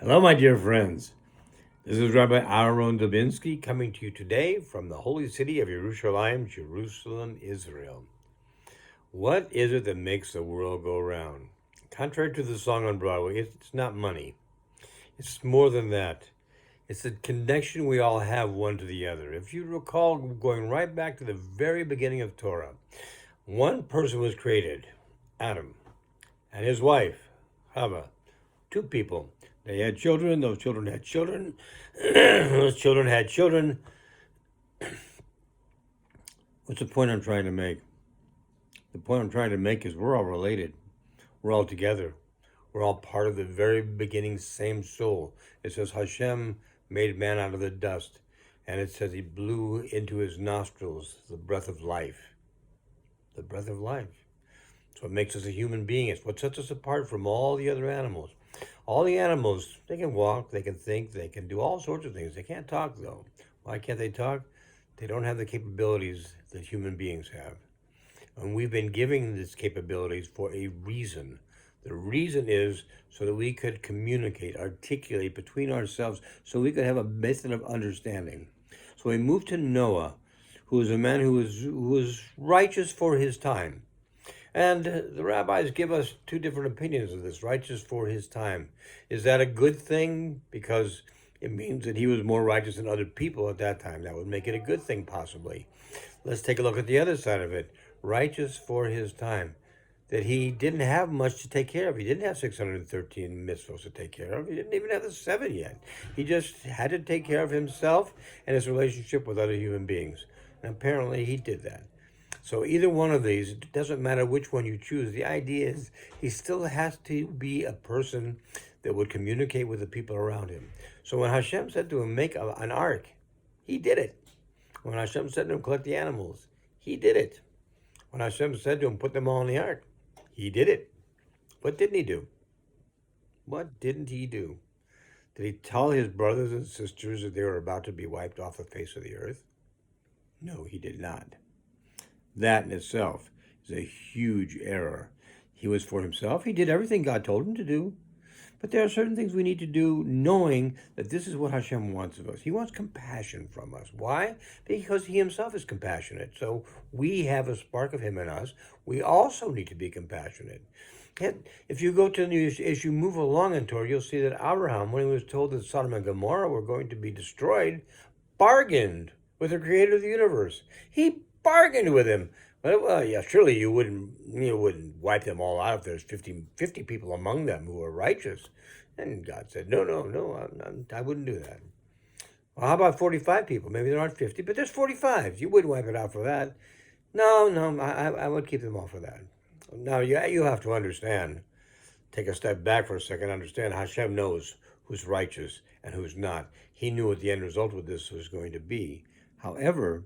Hello, my dear friends. This is Rabbi Aharon Dobinsky coming to you today from the holy city of Yerushalayim, Jerusalem, Israel. What is it that makes the world go round? Contrary to the song on Broadway, it's not money. It's more than that. It's the connection we all have one to the other. If you recall, going right back to the very beginning of Torah, one person was created, Adam, and his wife, Chava. Two people. They had children. Those children had children. Those children had children. What's the point I'm trying to make? The point I'm trying to make is we're all related. We're all together. We're all part of the very beginning, same soul. It says Hashem made man out of the dust. And it says he blew into his nostrils the breath of life. The breath of life. It's what makes us a human being. It's what sets us apart from all the other animals. All the animals, they can walk, they can think, they can do all sorts of things. They can't talk, though. Why can't they talk? They don't have the capabilities that human beings have. And we've been giving these capabilities for a reason. The reason is so that we could communicate, articulate between ourselves, so we could have a method of understanding. So we moved to Noah, who was a man who was righteous for his time. And the rabbis give us two different opinions of this, righteous for his time. Is that a good thing? Because it means that he was more righteous than other people at that time. That would make it a good thing, possibly. Let's take a look at the other side of it. Righteous for his time. That he didn't have much to take care of. He didn't have 613 mitzvahs to take care of. He didn't even have the 7 yet. He just had to take care of himself and his relationship with other human beings. And apparently he did that. So either one of these, it doesn't matter which one you choose. The idea is he still has to be a person that would communicate with the people around him. So when Hashem said to him, make an ark, he did it. When Hashem said to him, collect the animals, he did it. When Hashem said to him, put them all in the ark, he did it. What didn't he do? What didn't he do? Did he tell his brothers and sisters that they were about to be wiped off the face of the earth? No, he did not. That in itself is a huge error. He was for himself. He did everything God told him to do. But there are certain things we need to do knowing that this is what Hashem wants of us. He wants compassion from us. Why? Because he himself is compassionate. So we have a spark of him in us. We also need to be compassionate. If you go to as you move along in Torah, you'll see that Aharon, when he was told that Sodom and Gomorrah were going to be destroyed, bargained with the creator of the universe. He bargained with him. Well, yeah, surely you wouldn't wipe them all out if there's 50 people among them who are righteous. And God said, no, I wouldn't do that. Well, how about 45 people? Maybe there aren't 50, but there's 45. You wouldn't wipe it out for that. No, I would keep them all for that. Now, you have to understand, take a step back for a second, understand Hashem knows who's righteous and who's not. He knew what the end result of this was going to be. However,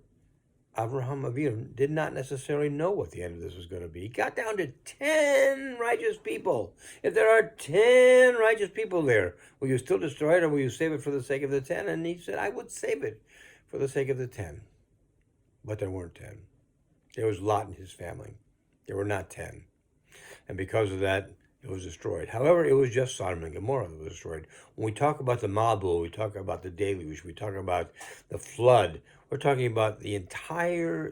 Avraham Avinu did not necessarily know what the end of this was going to be. He got down to 10 righteous people. If there are 10 righteous people there, will you still destroy it or will you save it for the sake of the 10? And he said, I would save it for the sake of the 10. But there weren't 10. There was Lot and his family. There were not 10. And because of that, it was destroyed. However, it was just Sodom and Gomorrah that was destroyed. When we talk about the Mabul, we talk about the deluge, we talk about the flood, we're talking about the entirety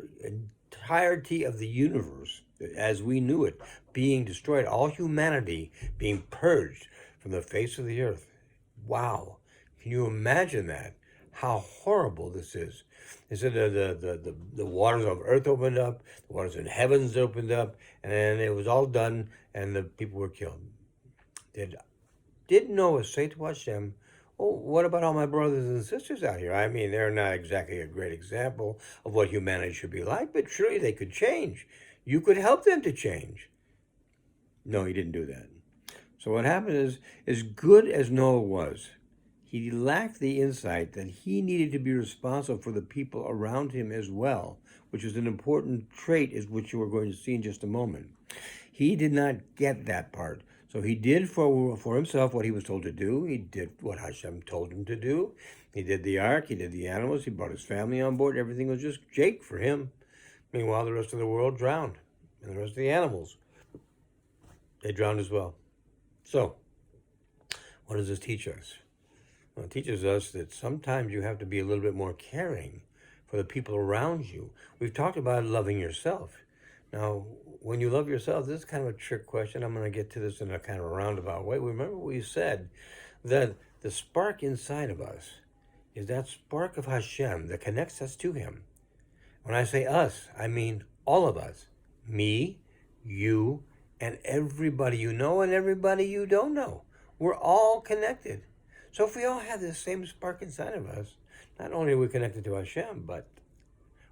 of the universe as we knew it being destroyed, all humanity being purged from the face of the earth. Wow. Can you imagine that? How horrible this is. It said the waters of earth opened up, the waters in heavens opened up, and it was all done, and the people were killed. Did Noah say to Hashem, oh, what about all my brothers and sisters out here? I mean, they're not exactly a great example of what humanity should be like, but surely they could change. You could help them to change. No, he didn't do that. So what happened is, as good as Noah was, he lacked the insight that he needed to be responsible for the people around him as well, which is an important trait, is which you are going to see in just a moment. He did not get that part. So he did for himself what he was told to do. He did what Hashem told him to do. He did the ark, he did the animals, he brought his family on board. Everything was just Jake for him. Meanwhile, the rest of the world drowned. And the rest of the animals, they drowned as well. So, What does this teach us? Well, it teaches us that sometimes you have to be a little bit more caring for the people around you. We've talked about loving yourself. Now, when you love yourself, this is kind of a trick question. I'm going to get to this in a kind of roundabout way. Remember we said that the spark inside of us is that spark of Hashem that connects us to Him. When I say us, I mean all of us. Me, you, and everybody you know and everybody you don't know. We're all connected. So if we all have this same spark inside of us, not only are we connected to Hashem, but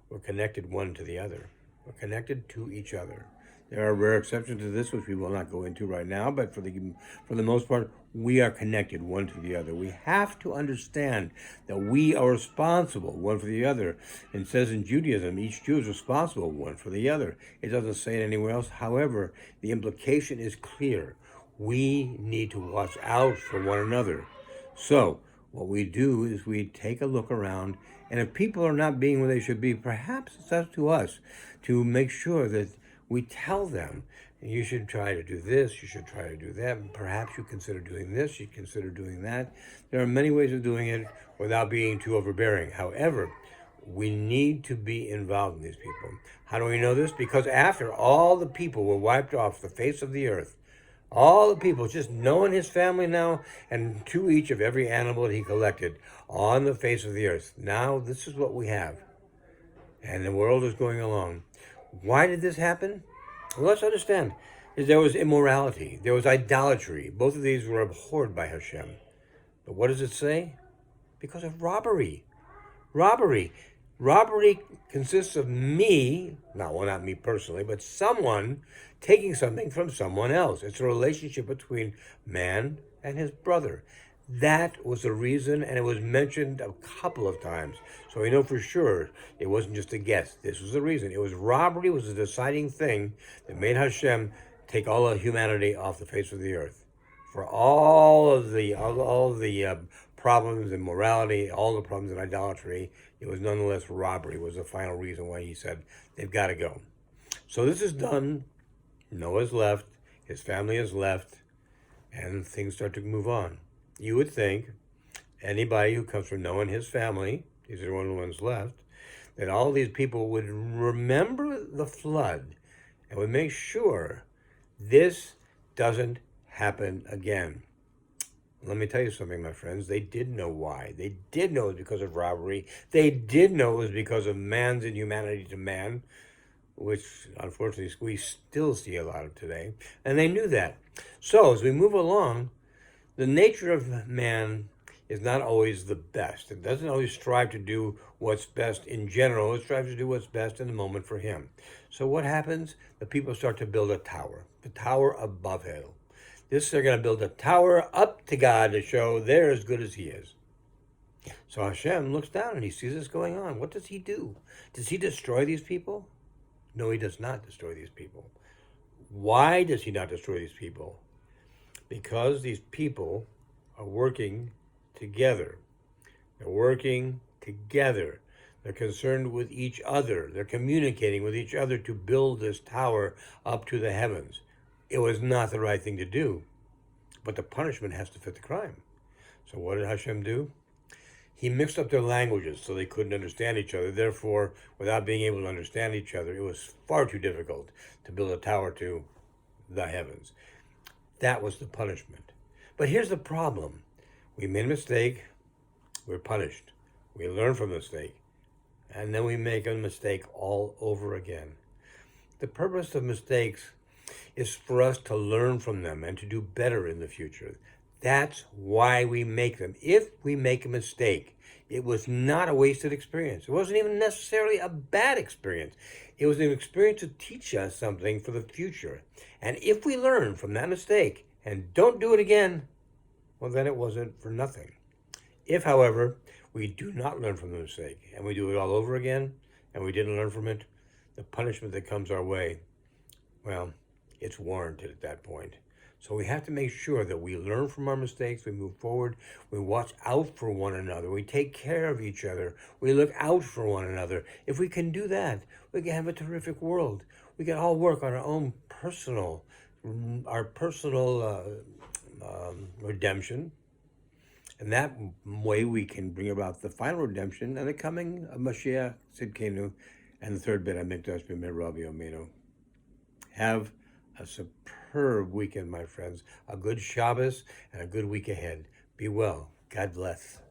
we're connected one to the other. We're connected to each other. There are rare exceptions to this, which we will not go into right now, but for the most part, we are connected one to the other. We have to understand that we are responsible one for the other. It says in Judaism, each Jew is responsible one for the other. It doesn't say it anywhere else. However, the implication is clear. We need to watch out for one another. So, what we do is we take a look around, and if people are not being where they should be, perhaps it's up to us to make sure that we tell them, you should try to do this, you should try to do that, perhaps you consider doing this, you consider doing that. There are many ways of doing it without being too overbearing. However, we need to be involved in these people. How do we know this? Because after all the people were wiped off the face of the earth, all the people, just knowing his family now, and to each of every animal that he collected on the face of the earth. Now, this is what we have. And the world is going along. Why did this happen? Well, let's understand. There was immorality. There was idolatry. Both of these were abhorred by Hashem. But what does it say? Because of robbery. Robbery. Robbery consists of me, not me personally, but someone taking something from someone else. It's a relationship between man and his brother. That was the reason, and it was mentioned a couple of times. So we know for sure it wasn't just a guess. This was the reason. It was robbery was the deciding thing that made Hashem take all of humanity off the face of the earth. For all of the problems in morality, all the problems in idolatry, it was nonetheless robbery was the final reason why he said they've got to go. So this is done. Noah's left. His family is left. And things start to move on. You would think anybody who comes from Noah and his family, these are the only ones left, that all these people would remember the flood and would make sure this doesn't happen again. Let me tell you something, my friends. They did know why. They did know it was because of robbery. They did know it was because of man's inhumanity to man, which unfortunately we still see a lot of today. And they knew that. So as we move along, the nature of man is not always the best. It doesn't always strive to do what's best in general. It strives to do what's best in the moment for him. So what happens? The people start to build a tower. The tower above him. They're going to build a tower up to God to show they're as good as he is. So Hashem looks down and he sees this going on. What does he do? Does he destroy these people? No, he does not destroy these people. Why does he not destroy these people? Because these people are working together. They're working together. They're concerned with each other. They're communicating with each other to build this tower up to the heavens. It was not the right thing to do, but the punishment has to fit the crime. So what did Hashem do? He mixed up their languages so they couldn't understand each other. Therefore, without being able to understand each other, it was far too difficult to build a tower to the heavens. That was the punishment. But here's the problem. We made a mistake, we're punished. We learn from the mistake, and then we make a mistake all over again. The purpose of mistakes is for us to learn from them and to do better in the future. That's why we make them. If we make a mistake, it was not a wasted experience. It wasn't even necessarily a bad experience. It was an experience to teach us something for the future. And if we learn from that mistake and don't do it again, well, then it wasn't for nothing. If, however, we do not learn from the mistake and we do it all over again and we didn't learn from it, the punishment that comes our way, well, it's warranted at that point. So we have to make sure that we learn from our mistakes, we move forward, we watch out for one another, we take care of each other, we look out for one another. If we can do that, we can have a terrific world. We can all work on our own personal redemption, And that way we can bring about the final redemption and the coming of Mashiach Tzidkenu and the third bit, Hamikdash B'mei Rabbi Yomeinu. Have a superb weekend, my friends. A good Shabbos and a good week ahead. Be well. God bless.